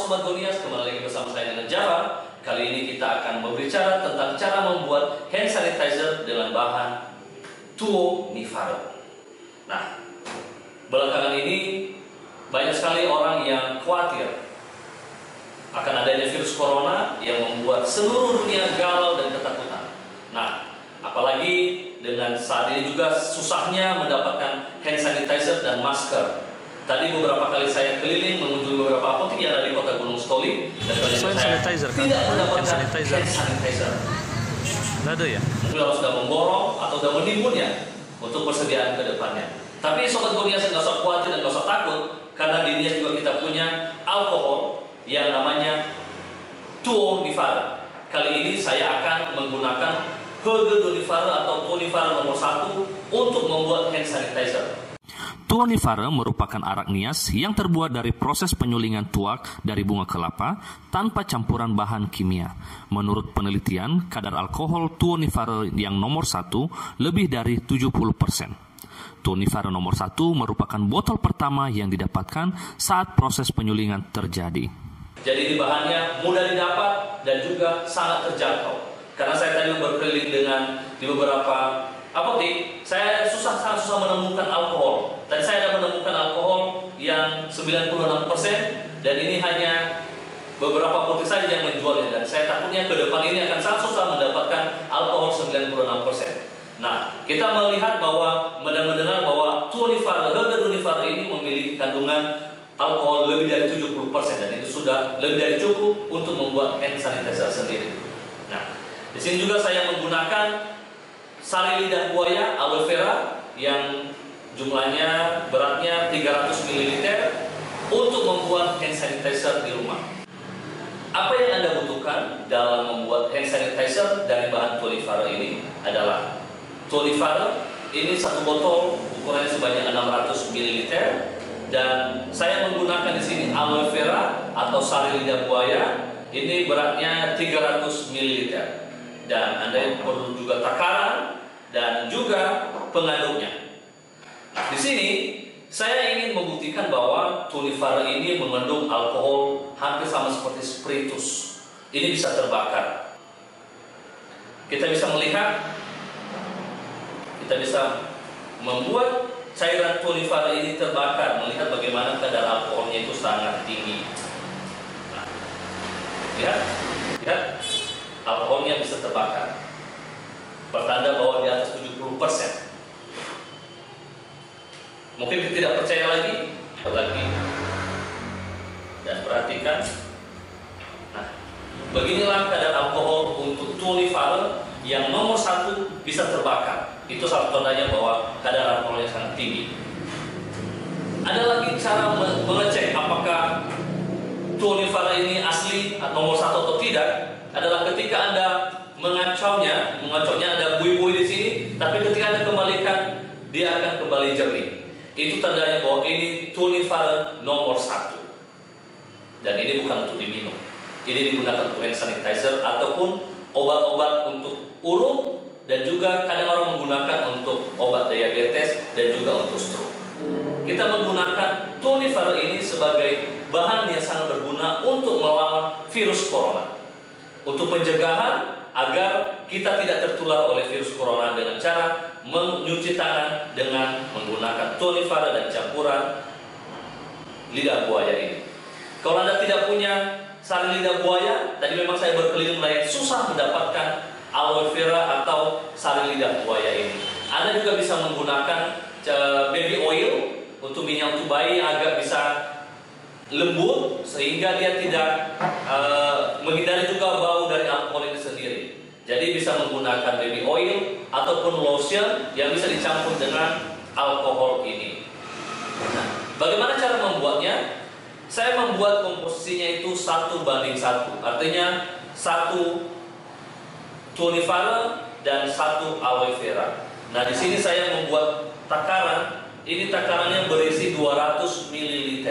Sobat Gonias, kembali lagi bersama saya dengan Java. Kali ini kita akan berbicara tentang cara membuat hand sanitizer dengan bahan Tuonifaro. Nah, belakangan ini banyak sekali orang yang khawatir akan adanya virus corona yang membuat seluruh dunia galau dan ketakutan. Nah, apalagi dengan saat ini juga susahnya mendapatkan hand sanitizer dan masker. Tadi beberapa kali saya keliling mengunjungi beberapa apotek yang ada di kota Gunung Stoli dan kali ini saya tidak mendapatkan hand sanitizer. Nggak ada ya? Sudah memborong atau sudah menimbun ya untuk persediaan ke depannya. Tapi Sobat Gonias nggak usah khawatir dan nggak usah takut, karena di Nias juga kita punya alkohol yang namanya Tuonifaro. Kali ini saya akan menggunakan Tuonifaro atau Tuonifaro nomor 1 untuk membuat hand sanitizer. Tuonifaro merupakan arak nias yang terbuat dari proses penyulingan tuak dari bunga kelapa tanpa campuran bahan kimia. Menurut penelitian, kadar alkohol Tuonifaro yang nomor 1 lebih dari 70%. Tuonifaro nomor 1 merupakan botol pertama yang didapatkan saat proses penyulingan terjadi. Jadi ini bahannya mudah didapat dan juga sangat terjangkau. Karena saya tadi berkeliling di beberapa apotek, saya sangat susah menemukan alkohol. Tadi saya ada menemukan alkohol yang 96% dan ini hanya beberapa apotek saja yang menjualnya, dan saya takutnya ke depan ini akan sangat susah mendapatkan alkohol 96%. Nah, kita melihat bahwa mendengar bahwa Tuonifaro ini memiliki kandungan alkohol lebih dari 70% dan itu sudah lebih dari cukup untuk membuat hand sanitizer sendiri. Nah, di sini juga saya menggunakan sari lidah buaya aloe vera yang jumlahnya beratnya 300 ml untuk membuat hand sanitizer di rumah. Apa yang Anda butuhkan dalam membuat hand sanitizer dari bahan Tuonifaro ini adalah Tuonifaro ini satu botol ukurannya sebanyak 600 ml dan saya menggunakan di sini aloe vera atau sari lidah buaya ini beratnya 300 ml dan Anda perlu juga takaran dan juga pengaduknya. Di sini saya ingin membuktikan bahwa Tuonifaro ini mengandung alkohol hampir sama seperti spiritus. Ini bisa terbakar. Kita bisa melihat, kita bisa membuat cairan Tuonifaro ini terbakar, melihat bagaimana kadar alkoholnya itu sangat tinggi. Nah, lihat, alkoholnya bisa terbakar, pertanda bahwa di atas 70%. Mungkin tidak percaya lagi, dan perhatikan. Nah, beginilah kadar alkohol untuk Tuonifaro yang nomor 1 bisa terbakar. Itu satu tandanya bahwa kadar alkoholnya sangat tinggi. Ada lagi cara mengecek apakah Tuonifaro ini asli nomor 1 atau tidak, adalah ketika Anda mengacaunya ada buih-buih di sini, tapi ketika Anda kembalikan, dia akan kembali jernih. Itu tandanya bahwa ini Tuonifaro nomor 1. Dan ini bukan untuk diminum. Ini digunakan untuk hand sanitizer ataupun obat-obat untuk urung, dan juga kadang orang menggunakan untuk obat diabetes dan juga untuk stroke. Kita menggunakan Tuonifaro ini sebagai bahan yang sangat berguna untuk melawan virus corona. Untuk pencegahan agar kita tidak tertular oleh virus corona dengan cara mencuci tangan dengan menggunakan Tuonifaro dan campuran lidah buaya ini. Kalau Anda tidak punya sari lidah buaya, tadi memang saya berkeliling melayani, susah mendapatkan aloe vera atau sari lidah buaya ini. Anda juga bisa menggunakan baby oil untuk minyak untuk bayi agar bisa lembut sehingga dia tidak menghindari juga bau dari alkohol itu sendiri. Jadi bisa menggunakan baby oil ataupun lotion yang bisa dicampur dengan alkohol ini. Nah, bagaimana cara membuatnya? Saya membuat komposisinya itu 1:1, artinya 1 Tuonifaro dan 1 aloe vera. Nah, di sini saya membuat takaran. Ini takarannya berisi 200 ml.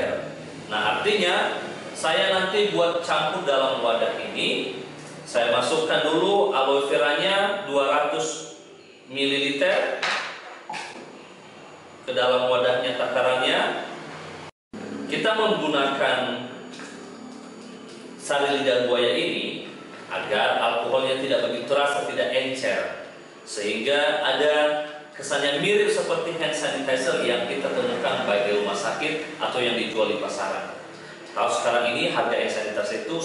Nah, artinya saya nanti buat campur dalam wadah ini. Saya masukkan dulu aloe veranya 200 ml ke dalam wadahnya takarannya. Kita menggunakan sari lidah buaya ini agar alkoholnya tidak begitu terasa, tidak encer, sehingga ada kesannya mirip seperti hand sanitizer yang kita temukan baik di rumah sakit atau yang dijual di pasaran. Kalau sekarang ini harga hand sanitizer itu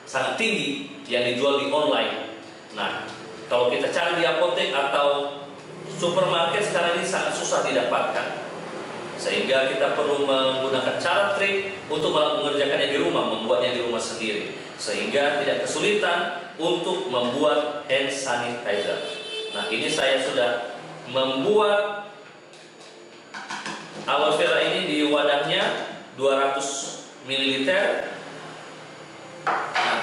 sangat tinggi yang dijual di online. Nah, kalau kita cari di apotek atau supermarket sekarang ini sangat susah didapatkan, sehingga kita perlu menggunakan cara trik untuk mengerjakannya di rumah, membuatnya di rumah sendiri, sehingga tidak kesulitan untuk membuat hand sanitizer. Nah, ini saya sudah membuat aloe vera ini di wadahnya 200 ml. Nah,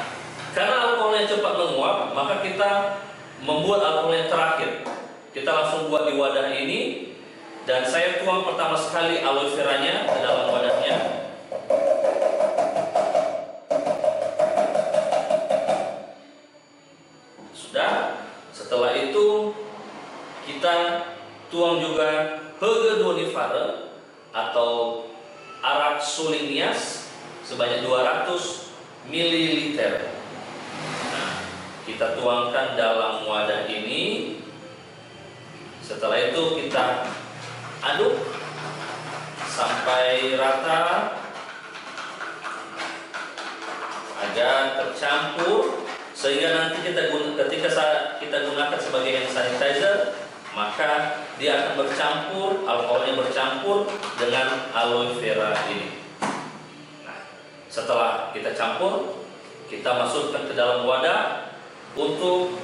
karena alkoholnya cepat menguap, maka kita membuat alkohol yang terakhir. Kita langsung buat di wadah ini, dan saya tuang pertama sekali aloe veranya ke dalam wadahnya. Sudah. Setelah itu kita tuang juga Hege Duonifare atau arak suling nias sebanyak 200 ml. Nah, kita tuangkan dalam wadah ini. Setelah itu kita aduk sampai rata agar tercampur, sehingga nanti ketika kita gunakan sebagai hand sanitizer, maka dia akan bercampur, alkoholnya bercampur dengan aloe vera ini. Nah, setelah kita campur, kita masukkan ke dalam wadah untuk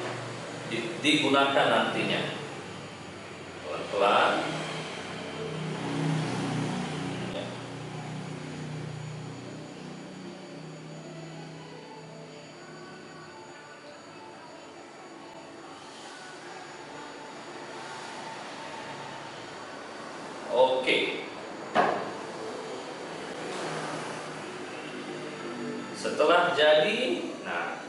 digunakan nantinya. Pelan-pelan. Oke. Setelah jadi, nah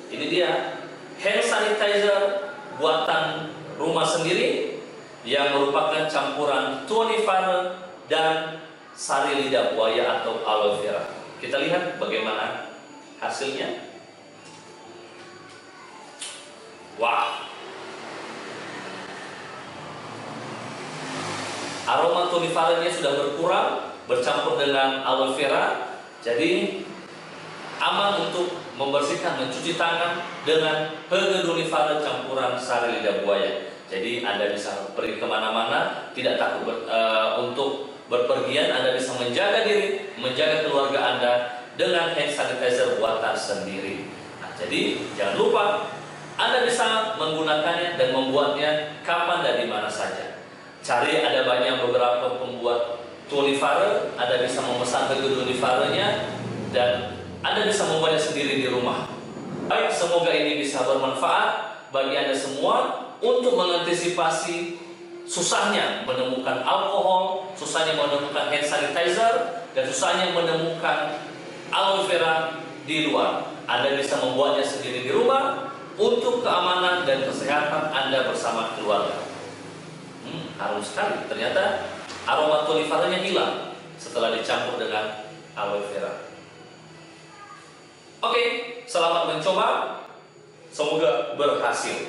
ini dia hand sanitizer buatan rumah sendiri yang merupakan campuran Duonifare dan sari lidah buaya atau aloe vera. Kita lihat bagaimana hasilnya. Wow. Aroma Duonifarenya sudah berkurang, bercampur dengan aloe vera, jadi aman untuk membersihkan, mencuci tangan dengan Hege Duonifare campuran sari lidah buaya. Jadi Anda bisa pergi kemana-mana, tidak takut untuk berpergian. Anda bisa menjaga diri, menjaga keluarga Anda dengan hand sanitizer buatan sendiri. Nah, jadi jangan lupa Anda bisa menggunakannya dan membuatnya kapan dan di mana saja. Cari, ada banyak beberapa pembuat Duonifare, Anda bisa memesan Hege Duonifarenya dan Anda bisa membuatnya sendiri di rumah. Baik, semoga ini bisa bermanfaat bagi Anda semua untuk mengantisipasi susahnya menemukan alkohol, susahnya menemukan hand sanitizer, dan susahnya menemukan aloe vera di luar. Anda bisa membuatnya sendiri di rumah untuk keamanan dan kesehatan Anda bersama keluarga. Harum sekali. Ternyata aroma Duonifarenya hilang setelah dicampur dengan aloe vera. Oke, selamat mencoba. Semoga berhasil.